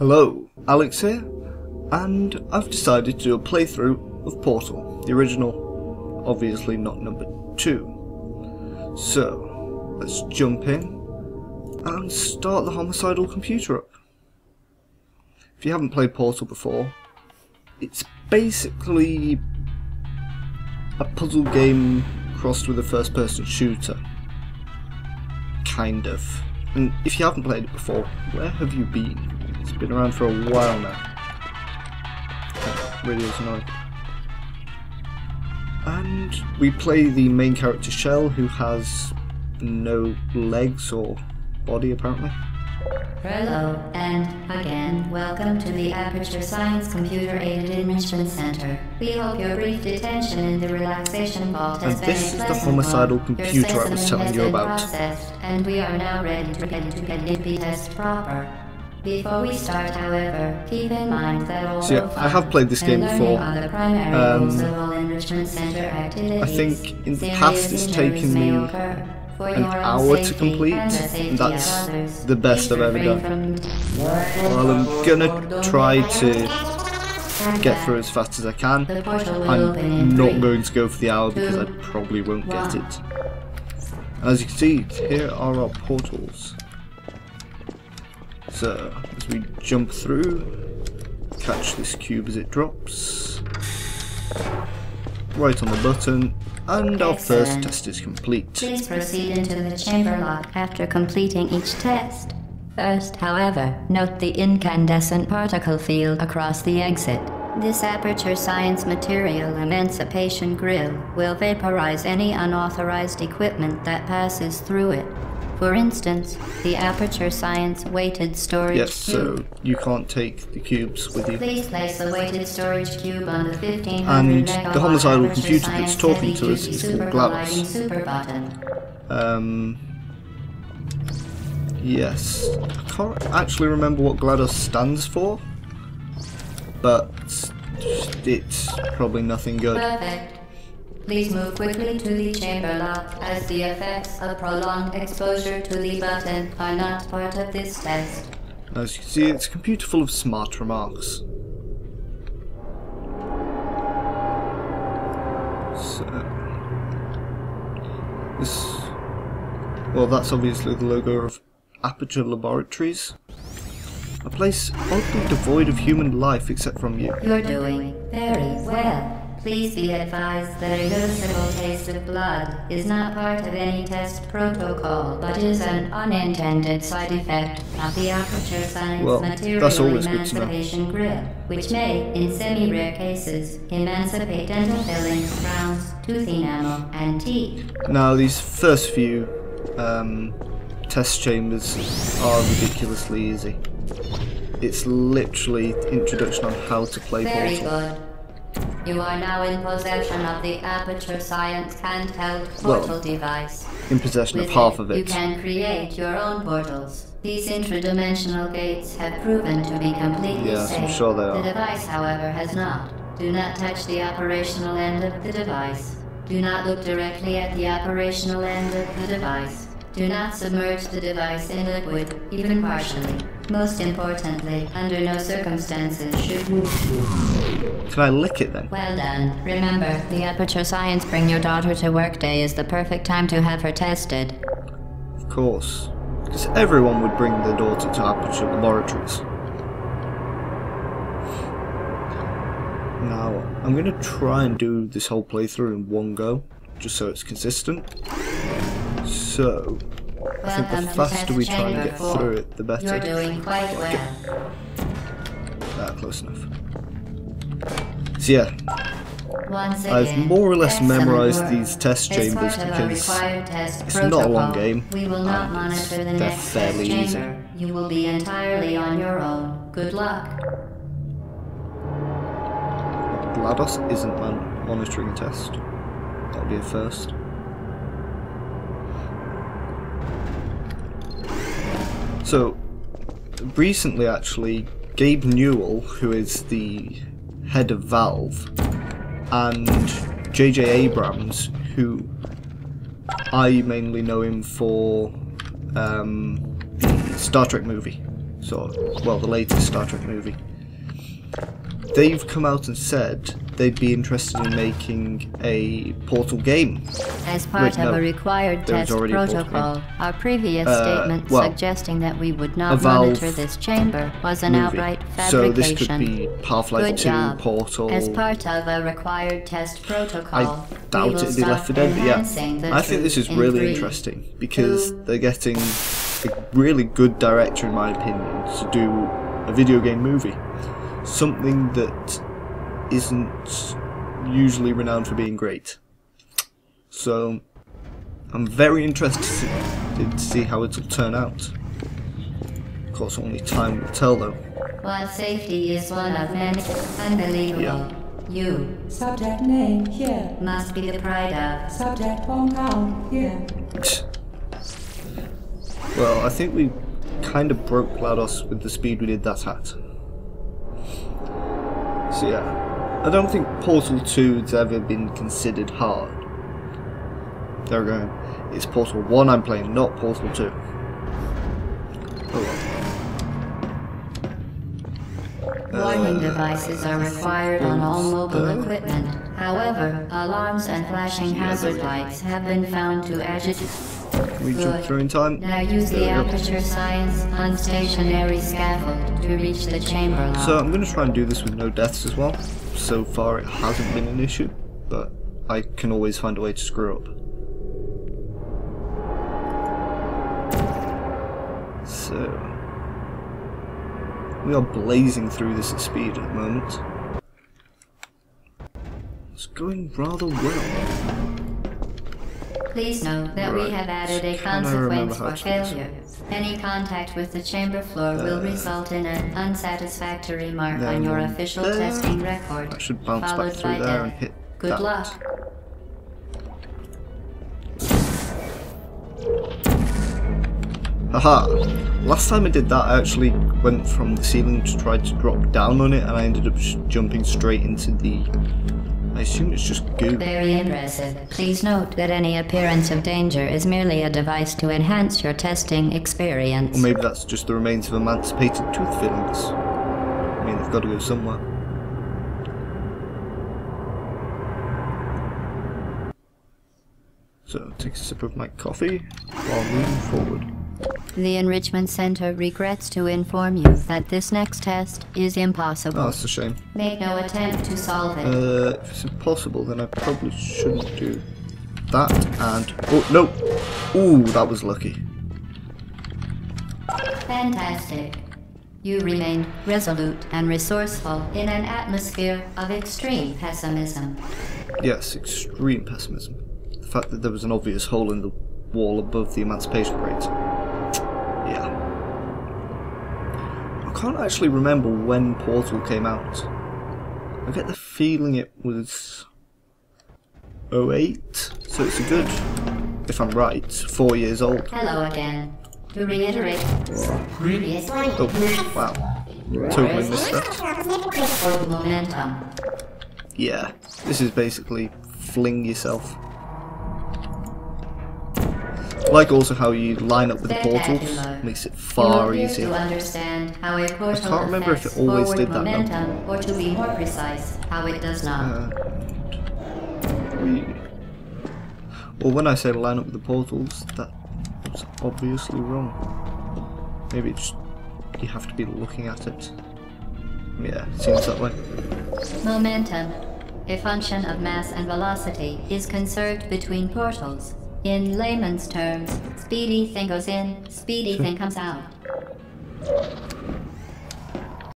Hello, Alex here, and I've decided to do a playthrough of Portal, the original, obviously not number 2. So, let's jump in and start the homicidal computer up. If you haven't played Portal before, it's basically a puzzle game crossed with a first-person shooter. Kind of. And if you haven't played it before, where have you been? It's been around for a while now. That really is annoying. And we play the main character Shell, who has no legs or body apparently. Hello, and again, welcome to the Aperture Science Computer Aided Enrichment Center. We hope your brief detention in the relaxation vault has And been this a is the pleasant homicidal one. computer Your I was specimen telling has you been about. processed, and we are now ready to get the test proper. Before we start, however, keep in mind that although So yeah, I have played this game before. are the primary goals of all Enrichment Center activities, I think in the serious past it's injuries taken may me occur. For an your own hour to safety complete, and the safety and of that's others, the best please I've ever refrain done. from- Well, I'm gonna try to get through as fast as I can. The portal will I'm open in not 3, going to go for the hour because I 2, probably won't get 1. it. As you can see, here are our portals. So, as we jump through, catch this cube as it drops. Right on the button, and our first Excellent. test is complete. Please proceed into the chamber lock after completing each test. First, however, note the incandescent particle field across the exit. This Aperture Science Material Emancipation Grill will vaporize any unauthorized equipment that passes through it. For instance, the Aperture Science weighted storage Yes, cube. so you can't take the cubes with you. Please place the weighted storage cube on the 1500 And megawatt the homicidal Aperture computer Science that's talking to us heavy-duty is called super GLaDOS. colliding super button. Yes. I can't actually remember what GLaDOS stands for, but it's probably nothing good. Perfect. Please move quickly to the chamber lock, as the effects of prolonged exposure to the button are not part of this test. As you can see, it's a computer full of smart remarks. So, well, that's obviously the logo of Aperture Laboratories. A place oddly devoid of human life except from you. You're doing very well. Please be advised that a noticeable taste of blood is not part of any test protocol, but is an unintended side effect of the Aperture Science Well, Material that's always good to know. Emancipation Grill, which may, in semi-rare cases, emancipate dental fillings, crowns, tooth enamel, and teeth. Now, these first few test chambers are ridiculously easy. It's literally introduction on how to play Very Portal. good. You are now in possession of the Aperture Science handheld portal device. In possession of With half of you it. can create your own portals. These intradimensional gates have proven to be completely Yes, safe. I'm sure they are. The device, however, has not. Do not touch the operational end of the device. Do not look directly at the operational end of the device. Do not submerge the device in liquid, even partially. Most importantly, under no circumstances should you... Can I lick it then? Well done. Remember, the Aperture Science Bring Your Daughter to Work Day is the perfect time to have her tested. Of course. Because everyone would bring their daughter to Aperture Laboratories. Now, I'm going to try and do this whole playthrough in one go, just so it's consistent. So, I think the Welcome to faster test we try and chamber get 4. through it, the better. You're doing quite well. Close enough. So yeah, Once I've again, more or less excellent memorized work. these test As chambers part of our because required test it's not a long protocol, game, We will not and monitor the they're next test fairly easy. chamber. You will be entirely on your own. Good luck. GLaDOS isn't monitoring a test. That'll be a first. So, recently actually, Gabe Newell, who is the head of Valve, and J.J. Abrams, who I mainly know him for the Star Trek movie, So, well, the latest Star Trek movie. They've come out and said they'd be interested in making a Portal game. As part of a required test protocol, our previous statement suggesting that we would not monitor this chamber was an outright fabrication. So this could be Half-Life 2, Portal. As part of a required test protocol, I doubt it'd be Left 4 Dead, but yeah. I think this is really interesting because they're getting a really good director, in my opinion, to do a video game movie. Something that isn't usually renowned for being great. So I'm very interested to see how it'll turn out. Of course, only time will tell, though. While safety is one of many, unbelievable. Yeah. You, Subject name here. must be the pride of. Subject hometown here. Well, I think we kind of broke GLaDOS with the speed we did that at. So yeah, I don't think Portal 2 has ever been considered hard. There we go. It's Portal 1 I'm playing, not Portal 2. Oh well. Warning devices are required on all mobile equipment. However, alarms and flashing hazard lights have been found to agitate. Can we jump through in time? Now use the Aperture Science unstationary scaffold to reach the chamber lock. So I'm going to try and do this with no deaths as well. So far it hasn't been an issue, but I can always find a way to screw up. So we are blazing through this at speed at the moment. It's going rather well. Please note that we have added a consequence for failure. Any contact with the chamber floor will result in an unsatisfactory mark on your official testing record. I should bounce back through there and hit Good that. luck. Haha! Last time I did that, I actually went from the ceiling to try to drop down on it, and I ended up jumping straight into the... I assume it's just goo. Very impressive. Please note that any appearance of danger is merely a device to enhance your testing experience. Or maybe that's just the remains of emancipated tooth fillings. I mean, they've got to go somewhere. So, take a sip of my coffee while moving forward. The Enrichment Center regrets to inform you that this next test is impossible. Oh, that's a shame. Make no attempt to solve it. If it's impossible, then I probably shouldn't do that, and... Oh, no! Ooh, that was lucky. Fantastic. You remained resolute and resourceful in an atmosphere of extreme pessimism. Yes, extreme pessimism. The fact that there was an obvious hole in the wall above the emancipation grate. Yeah. I can't actually remember when Portal came out. I get the feeling it was 08, so it's a good, if I'm right, 4 years old. Hello again. To reiterate, previous Oh, wow. Totally missed that. momentum. Yeah, this is basically fling yourself. Like also how you line up with the portals, makes it far easier. To understand how a portal I can't remember if it always did that. Momentum, or to be more precise, how it does not. Well, when I say line up with the portals, that's obviously wrong. Maybe it's just, you have to be looking at it. Yeah, it seems that way. Momentum, a function of mass and velocity, is conserved between portals. In layman's terms, speedy thing goes in, speedy thing comes out.